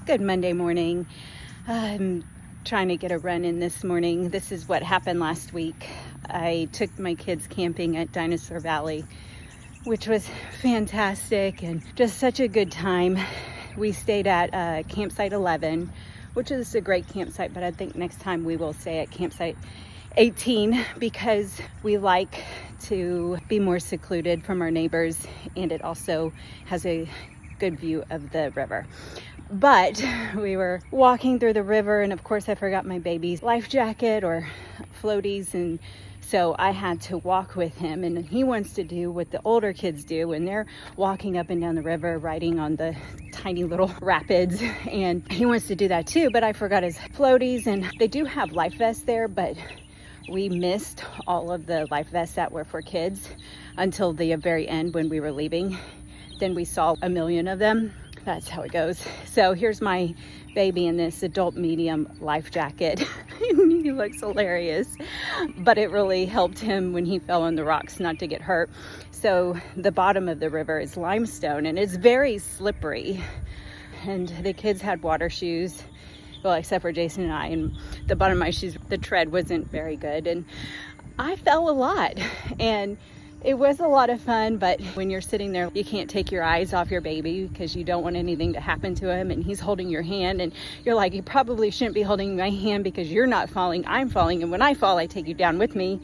Good Monday morning. I'm trying to get a run in this morning. This is what happened last week. I took my kids camping at Dinosaur Valley, which was fantastic and just such a good time. We stayed at campsite 11, which is a great campsite, but I think next time we will stay at campsite 18 because we like to be more secluded from our neighbors, and it also has a good view of the river. But we were walking through the river, and of course I forgot my baby's life jacket or floaties, and so I had to walk with him. And he wants to do what the older kids do when they're walking up and down the river, riding on the tiny little rapids, and he wants to do that too, but I forgot his floaties. And they do have life vests there, but we missed all of the life vests that were for kids until the very end when we were leaving. Then we saw a million of them. That's how it goes. So here's my baby in this adult medium life jacket. He looks hilarious, but it really helped him when he fell on the rocks not to get hurt. So the bottom of the river is limestone and it's very slippery. And the kids had water shoes, well, except for Jason and I, and the bottom of my shoes, the tread wasn't very good. And I fell a lot, and it was a lot of fun, but when you're sitting there, you can't take your eyes off your baby because you don't want anything to happen to him, and he's holding your hand, and you're like, you probably shouldn't be holding my hand because you're not falling, I'm falling, and when I fall, I take you down with me.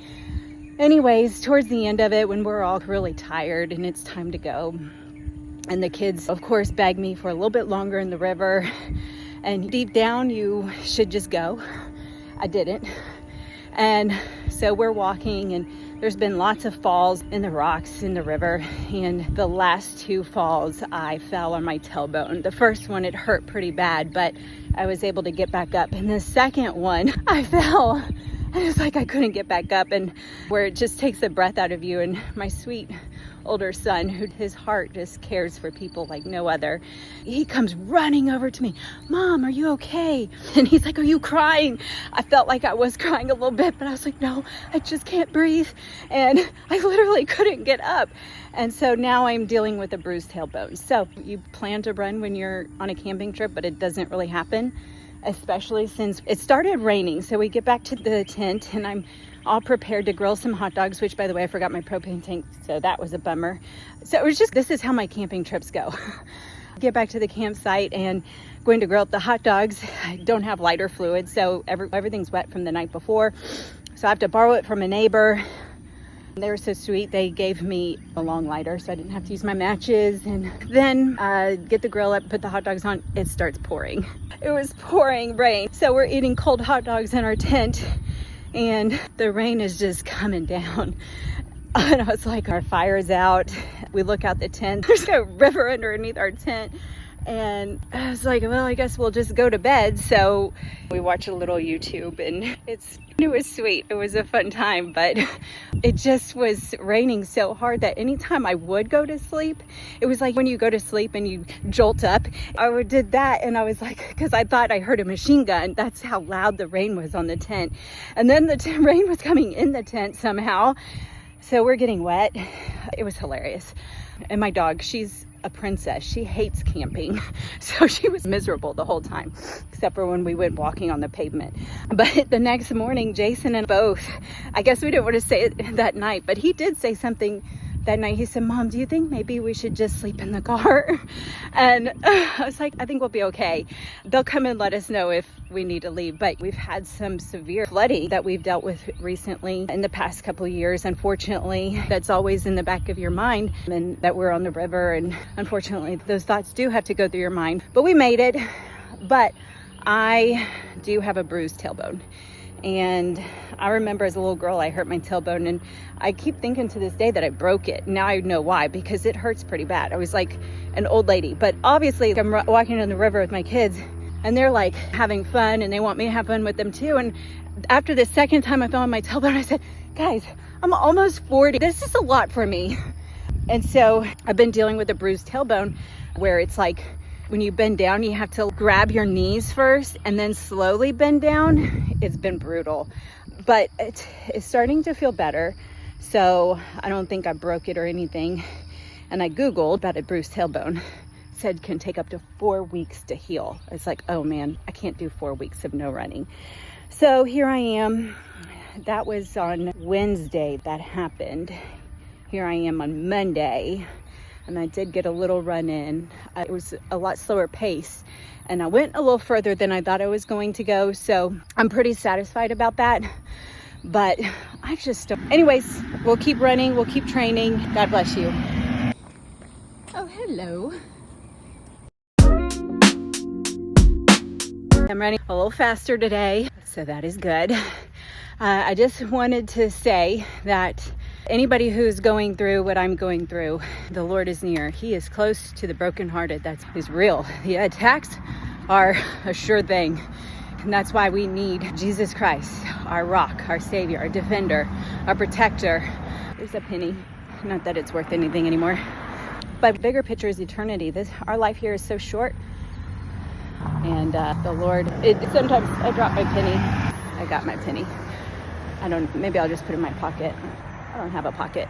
Anyways, towards the end of it, when we're all really tired and it's time to go, and the kids, of course, begged me for a little bit longer in the river, and deep down, you should just go. I didn't. And so we're walking, and there's been lots of falls in the rocks in the river, and the last two falls I fell on my tailbone. The first one, it hurt pretty bad, but I was able to get back up. And the second one, I fell. And it's like I couldn't get back up, and where it just takes the breath out of you. And my sweet older son, who his heart just cares for people like no other, he comes running over to me. Mom, are you okay? And he's like, are you crying? I felt like I was crying a little bit, but I was like, no, I just can't breathe. And I literally couldn't get up. And so now I'm dealing with a bruised tailbone. So you plan to run when you're on a camping trip, but it doesn't really happen, especially since it started raining. So we get back to the tent, and I'm all prepared to grill some hot dogs, which, by the way, I forgot my propane tank, so that was a bummer. So it was just, this is how my camping trips go. Get back to the campsite and going to grill up the hot dogs. I don't have lighter fluid, so everything's wet from the night before. So I have to borrow it from a neighbor. They were so sweet. They gave me a long lighter, so I didn't have to use my matches. And then get the grill up, put the hot dogs on. It starts pouring. It was pouring rain. So we're eating cold hot dogs in our tent, and the rain is just coming down. And I was like, our fire's out. We look out the tent. There's a river underneath our tent. And I was like, well, I guess we'll just go to bed. So we watched a little YouTube, and it was sweet. It was a fun time, but it just was raining so hard that anytime I would go to sleep, it was like when you go to sleep and you jolt up. I did that, and I was like, because I thought I heard a machine gun. That's how loud the rain was on the tent. And then the rain was coming in the tent somehow. So we're getting wet. It was hilarious. And my dog, she's a princess. She hates camping. So she was miserable the whole time, except for when we went walking on the pavement. But the next morning, Jason and both, I guess we didn't want to say it that night, but he did say something that night. He said, Mom, do you think maybe we should just sleep in the car? And I was like, I think we'll be okay. They'll come and let us know if we need to leave. But we've had some severe flooding that we've dealt with recently in the past couple of years. Unfortunately, that's always in the back of your mind, and that we're on the river. And unfortunately, those thoughts do have to go through your mind. But we made it. But I do have a bruised tailbone. And I remember as a little girl, I hurt my tailbone, and I keep thinking to this day that I broke it. Now I know why, because it hurts pretty bad. I was like an old lady, but obviously I'm walking on the river with my kids, and they're like having fun, and they want me to have fun with them too. And after the second time I fell on my tailbone, I said, guys, I'm almost 40. This is a lot for me. And so I've been dealing with a bruised tailbone where it's like, when you bend down, you have to grab your knees first and then slowly bend down. It's been brutal, but it's starting to feel better. So I don't think I broke it or anything. And I Googled about a bruised tailbone. said can take up to 4 weeks to heal. It's like, oh man, I can't do 4 weeks of no running. So here I am. That was on Wednesday that happened. Here I am on Monday, and I did get a little run in. It was a lot slower pace, and I went a little further than I thought I was going to go, so I'm pretty satisfied about that. But I just don't. Anyways, we'll keep running, we'll keep training. God bless you. Oh, hello. I'm running a little faster today, so that is good. I just wanted to say that anybody who's going through what I'm going through, the Lord is near. He is close to the brokenhearted. That is real. The attacks are a sure thing. And that's why we need Jesus Christ, our rock, our savior, our defender, our protector. There's a penny. Not that it's worth anything anymore. But bigger picture is eternity. Our life here is so short. And the Lord, sometimes I drop my penny. I got my penny. Maybe I'll just put it in my pocket. I don't have a pocket.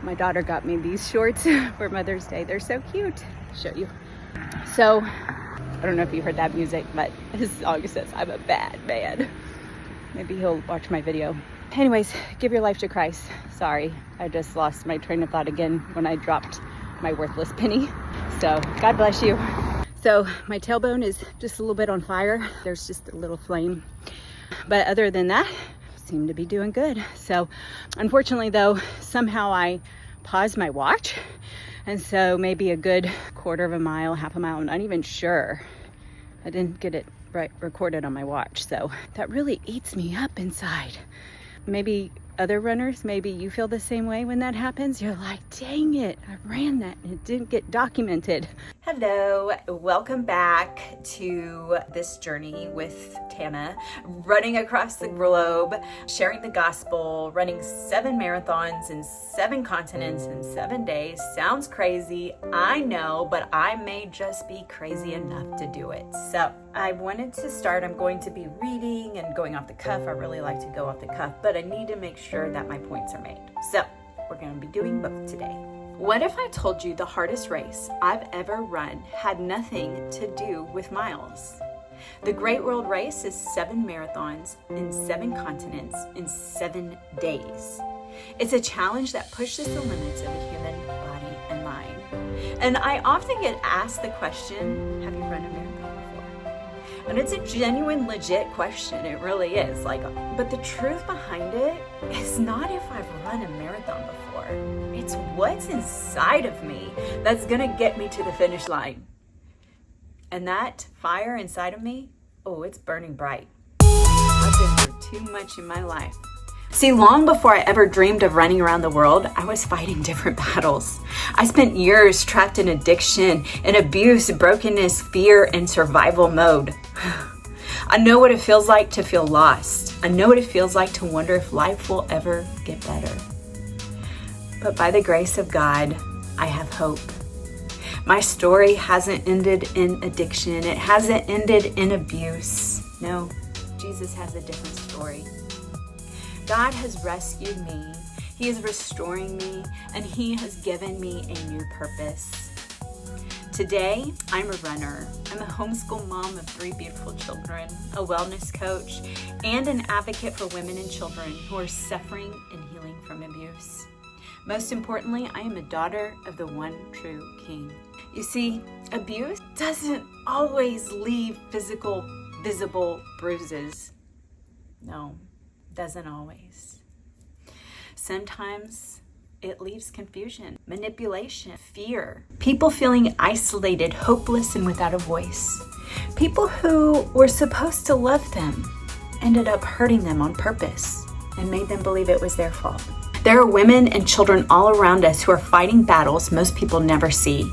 My daughter got me these shorts for Mother's Day. They're so cute. I'll show you. So, I don't know if you heard that music, but his song says, I'm a bad man. Maybe he'll watch my video. Anyways, give your life to Christ. Sorry, I just lost my train of thought again when I dropped my worthless penny. So, God bless you. So, my tailbone is just a little bit on fire. There's just a little flame. But other than that, seem to be doing good. So unfortunately though, somehow I paused my watch. And so maybe a good quarter of a mile, half a mile, I'm not even sure. I didn't get it recorded on my watch. So that really eats me up inside. Maybe other runners, maybe you feel the same way when that happens. You're like, dang it, I ran that and it didn't get documented. Hello, welcome back to this journey with Tana, running across the globe, sharing the gospel, running 7 marathons in 7 continents in 7 days. Sounds crazy, I know, but I may just be crazy enough to do it. So I wanted to start, I'm going to be reading and going off the cuff. I really like to go off the cuff, but I need to make sure that my points are made. So we're going to be doing both today. What if I told you the hardest race I've ever run had nothing to do with miles? The Great World Race is 7 marathons in 7 continents in 7 days. It's a challenge that pushes the limits of the human body and mind. And I often get asked the question, have you run a marathon before? And it's a genuine, legit question. It really is. But the truth behind it is not if I've run a marathon before. It's what's inside of me that's gonna get me to the finish line. And that fire inside of me, oh, it's burning bright. I've been through too much in my life. See, long before I ever dreamed of running around the world, I was fighting different battles. I spent years trapped in addiction, in abuse, brokenness, fear, and survival mode. I know what it feels like to feel lost. I know what it feels like to wonder if life will ever get better. But by the grace of God, I have hope. My story hasn't ended in addiction. It hasn't ended in abuse. No, Jesus has a different story. God has rescued me. He is restoring me, and He has given me a new purpose. Today, I'm a runner. I'm a homeschool mom of 3 beautiful children, a wellness coach, and an advocate for women and children who are suffering and healing from abuse. Most importantly, I am a daughter of the one true King. You see, abuse doesn't always leave physical, visible bruises. No, doesn't always. Sometimes it leaves confusion, manipulation, fear. People feeling isolated, hopeless, and without a voice. People who were supposed to love them ended up hurting them on purpose and made them believe it was their fault. There are women and children all around us who are fighting battles most people never see.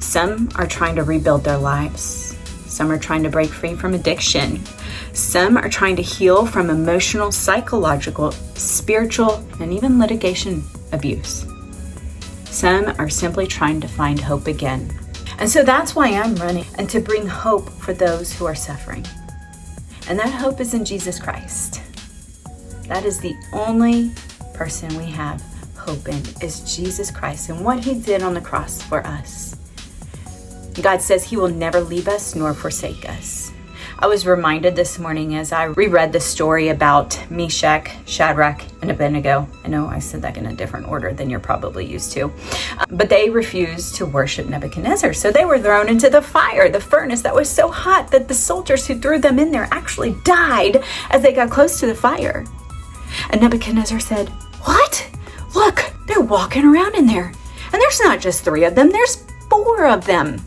Some are trying to rebuild their lives. Some are trying to break free from addiction. Some are trying to heal from emotional, psychological, spiritual, and even litigation abuse. Some are simply trying to find hope again. And so that's why I'm running, and to bring hope for those who are suffering. And that hope is in Jesus Christ. That is the only person we have hope in is Jesus Christ and what he did on the cross for us. God says he will never leave us nor forsake us. I was reminded this morning as I reread the story about Meshach, Shadrach, and Abednego. I know I said that in a different order than you're probably used to. But they refused to worship Nebuchadnezzar. So they were thrown into the fire, the furnace that was so hot that the soldiers who threw them in there actually died as they got close to the fire. And Nebuchadnezzar said, "What? Look, they're walking around in there. And there's not just 3 of them, there's 4 of them."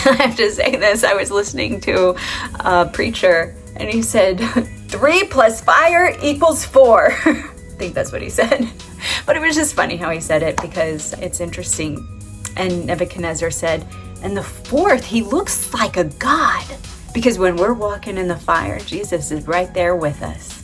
I have to say this, I was listening to a preacher and he said, 3 plus fire equals 4. I think that's what he said. But it was just funny how he said it because it's interesting. And Nebuchadnezzar said, and the 4th, he looks like a god. Because when we're walking in the fire, Jesus is right there with us.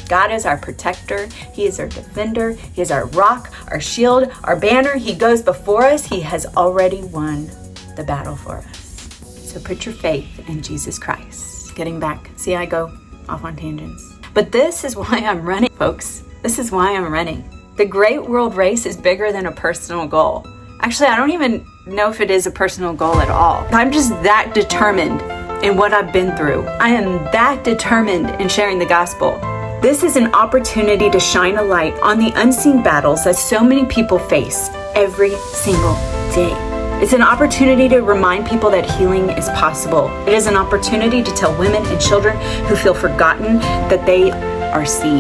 God is our protector. He is our defender. He is our rock, our shield, our banner. He goes before us. He has already won the battle for us. So put your faith in Jesus Christ. Getting back. See, I go off on tangents. But this is why I'm running, folks. This is why I'm running. The great world race is bigger than a personal goal. Actually, I don't even know if it is a personal goal at all. I'm just that determined in what I've been through. I am that determined in sharing the gospel. This is an opportunity to shine a light on the unseen battles that so many people face every single day. It's an opportunity to remind people that healing is possible. It is an opportunity to tell women and children who feel forgotten that they are seen,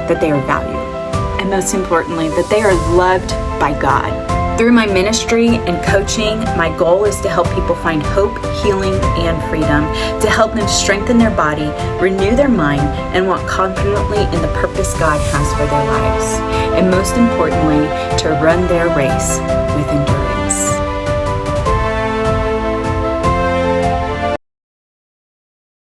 that they are valued, and most importantly, that they are loved by God. Through my ministry and coaching, my goal is to help people find hope, healing, and freedom, to help them strengthen their body, renew their mind, and walk confidently in the purpose God has for their lives. And most importantly, to run their race with endurance.